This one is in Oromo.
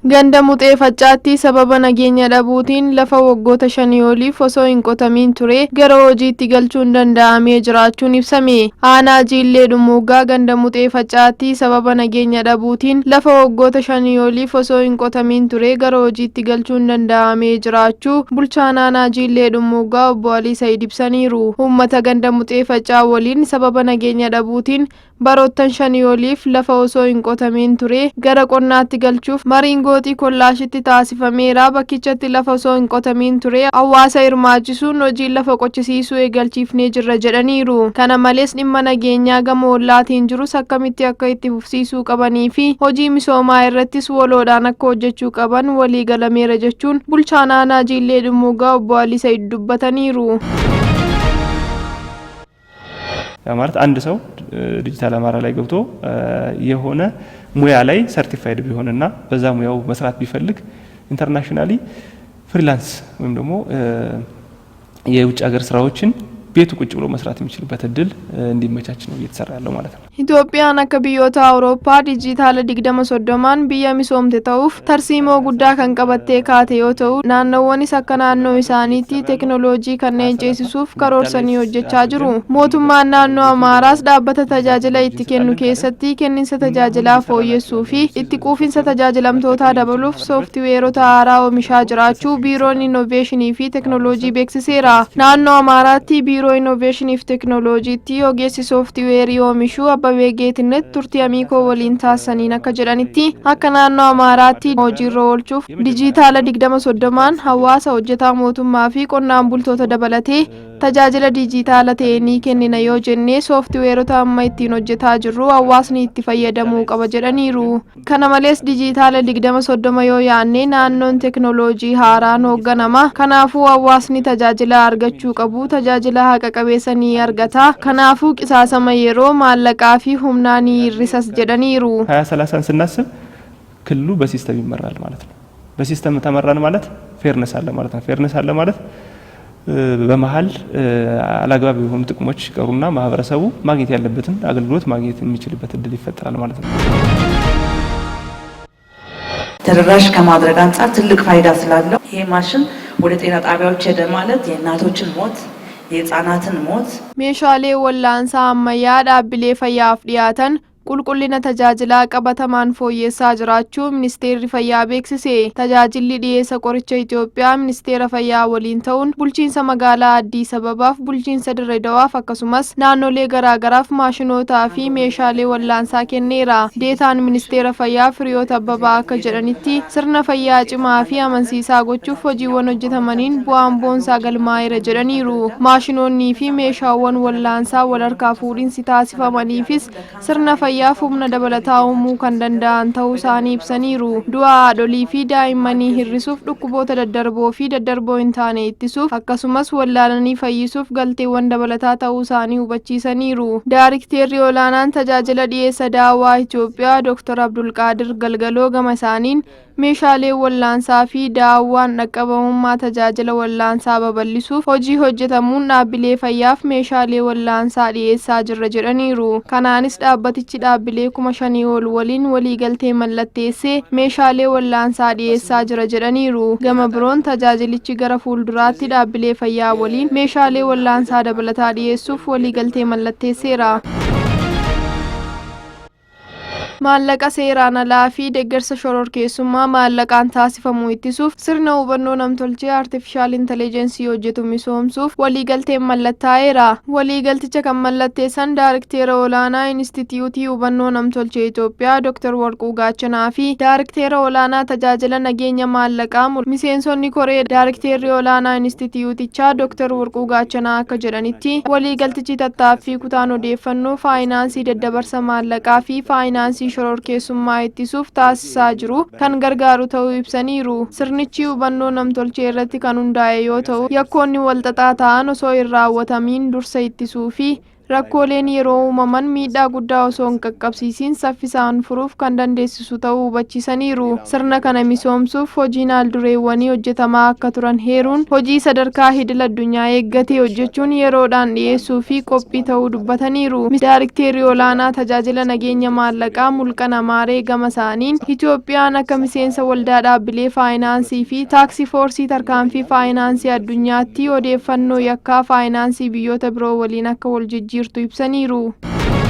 Ganda Muxee Faccaatti sababa nageenya dhabuutiin lafa waggoota 5 oliif osoo hin qotamiin ture gara hojiitti galchuun danda'amee jiraachuun ibsame. Aanaa Jiillee Dhummuugaa Ganda Muxee Faccaatti sababa nageenya dhabuutiin lafa waggoota 5 oliif osoo hin qotamiin ture gara hojiitti galchuun danda'amee jiraachuu bulchaan aanaa Jiillee Dhummuugaa obbo Alii Said ibsaniiru. Uummata Ganda Muxee Faccaa waliin sababa nageenya dhabuutiin baroottan 5 oliif lafa osoo hin qotamiin ture gara qonnaatti galchuuf mariin gootii kollaashitti taasifameera. Bakkichatti lafa osoo hin qotamiin ture hawaasa hirmaachisuun hojii lafa qochisiisuu eegalchiifnee jirra jedhaniiru. Kana malees dhimma nageenyaa gama ollaatiin jirus akkamitti akka itti fufsiisuu qabanii fi hojii misoomaa irrattis waloodhaan akka hojjechuu qaban walii galameera jechuun bulchaan aanaa Jiillee Dhummuugaa obbo Alii Said dubbataniiru. ማለት አንድ ሰው ዲጂታል አማራ ላይ ገብቶ የሆነ ሙያ ላይ ሰርቲፋይድ ቢሆንና በዛ ሙያው መስራት ቢፈልግ ኢንተርናሽናሊ ፍሪላንስ ወይም ደግሞ የውጭ ሀገር ስራዎችን ቤቱ ቁጭ ብሎ መስራት የሚችልበት እድል እንዲመቻች ነው እየተሰራ ያለው ማለት ነው። ኢትዮጵያን akka biyyoota Awurooppaa dijitaala 2030 biyya misoomte ta'uuf tarsiimoo guddaa kan qabattee kaate yoo ta'u naannoowwanis akka naannoo isaaniitti teekinooloojii kanneen ceesisuuf karoorsanii hojjechaa jiru. Mootummaan naannoo Amaaraas dhaabbata tajaajila itti kennu keessatti kenniinsa tajaajilaa fooyyessuu fi itti quufinsa tajaajilamtootaa dabaluuf sooftiweerota haaraa oomishaa jiraachuu biiroon innoveeshinii fi teekinooloojii beeksiseera. Naannoo Amaaraatti biiroo innoveeshinii fi teekinooloojiitti ogeessi sooftiweerii oomishuu Abbabee Geetinet turtii Amiikoo waliin taasisaniin akka jedhanitti akka naannoo Amaaraatti hojiirra oolchuuf dijitaala 2030 hawaasa hojjetaa mootummaa fi qonnaan bultoota dabalatee tajaajila dijitaala ta'e ni kennina yoo jennee sooftiweerota amma ittiin hojjetaa jirru hawaasni itti fayyadamuu qaba jedhaniiru. Kana malees dijitaala 2030 yoo yaanne naannoon teekinooloojii haaraan hoogganama. Kanaafuu hawaasni tajaajila argachuu qabu tajaajila haqa qabeessa ni argata. Kanaafuu qisaasama yeroo maallaqaa fi humnaa ni hir'isas jedhaniiru. 2030 ስናስብ ክልሉ በሲስተም ይመራል ማለት ነው። በሲስተም ተመራን ማለት ፌርነስ አለ ማለት ነው። ፌርነስ አለ ማለት በመሃል አላግባብ የሆኑ ጥቅሞች ቀሩና ማህበረሰቡ ማግኘት ያለበትን አገልግሎት ማግኘት የሚችልበት እድል ይፈጠራል ማለት ነው። ተደራሽ ከማድረግ አንፃር ትልቅ ፋይዳ ስላለው ይሄ ማሽን ወደ ጤና ጣቢያዎች ሄደ ማለት የእናቶችን ሞት የህፃናትን ሞት ሜሻሌ ወላንሳ አመያ dhaabbilee fayyaaf dhiyaatan qulqullina tajaajilaa qabatamaan fooyyessaa jiraachuu ministeerri fayyaa beeksise. Tajaajilli dhiyeessa qoricha Itoophiyaa ministeera fayyaa waliin ta'uun bulchiinsa magaalaa Addis Ababaaf bulchiinsa Dirree Dawaaf akkasumas naannolee garaagaraaf maashinootaa fi meeshaalee wallaansaa kenneera. Deetaan ministeera fayyaa Firiyoot Abbabaa akka jedhanitti sirna fayyaa cimaa fi amansiisaa gochuuf hojiiwwan hojjetamaniin bu'aan boonsaa galmaa'eera jedhaniiru. Maashinoonnii fi meeshaawwan wallaansaa wal harkaa fuudhinsi taasifamaniifis sirna fayyaaf humna dabalataa uumuu kan danda'an ta'uu isaanii ibsaniiru. Du'a haadholii fi daa'immanii hir'isuuf dhukkuboota daddarboo fi daddarboo hin taane ittisuuf akkasumas wallaalanii fayyisuuf galteewwan dabalataa ta'uu isaanii hubachiisaniiru. Daarikteerri olaanaan tajaajila dhiyeessa daawwaa Itoophiyaa Dr. Abdulqaadir Galgaloo gama isaaniin meeshaalee wallaansaa fi daawwaan dhaqqabamummaa tajaajila wallaansaa babal'isuuf hojii hojjetamuun dhaabbilee fayyaaf meeshaalee wallaansaa dhiyeessaa jirra jedhaniiru. Kanaanis dhaabbatichi dhaabbilee 5,000 ol waliin waliigaltee mallatteessee meeshaalee wallaansaa dhiyeessaa jira jedhaniiru. Gama biroon tajaajilichi gara fuulduraatti dhaabbilee fayyaa waliin meeshaalee wallaansaa dabalataa dhiyeessuuf waliigaltee mallatteesseera. maallaqa seeraan alaa fi deeggarsa shororkeessummaa maallaqaan taasifamuu ittisuuf sirna hubannoo namtolchee artificial intelligence hojjetu misoomsuuf waliigalteen mallattaa'eera. Waliigalticha kan mallatteessan Daarikteera olaanaa Inistitiyuutii Hubannoo Namtolchee Itoophiyaa Dr. Warquu Gaachanaa fi Daarikteera olaanaa tajaajila nageenya maallaqaa miseensonni koree Daarikteerri olaanaa Inistitiyuutichaa Dr. Warquu Gaachanaa akka jedhanitti waliigaltichi tattaaffii kutaan odeeffannoo faayinaansii daddabarsa maallaqaa fi faayinaansii shororkeessummaa ittisuuf taasisaa jiru kan gargaaru ta'uu ibsaniiru. Sirnichi hubannoo namtolchee irratti kan hundaa'e yoo ta'u yakkoonni walxaxaa ta'an osoo hin raawwatamiin dursa ittisuu fi rakkooleen yeroo uumaman miidhaa guddaa osoo hin qaqqabsiisin saffisaan furuuf kan dandeessisu ta'uu hubachiisaniiru. Sirna kana misoomsuuf hojiin aldureewwanii hojjetamaa akka turan heeruun hojii sadarkaa idil addunyaa eeggatee hojjechuun yeroodhaan dhiyeessuu fi qophii ta'uu dubbataniiru. Daayirikteerri olaanaa tajaajila nageenya maallaqaa Mulqana Maaree gama isaaniin Itoophiyaan akka miseensa waldaa dhaabbilee faayinaansii fi taaksii foorsii tarkaanfii faayinaansii addunyaatti odeeffannoo yakkaa faayinaansii biyyoota biroo waliin akka wal jijjiirtu ibsaniiru.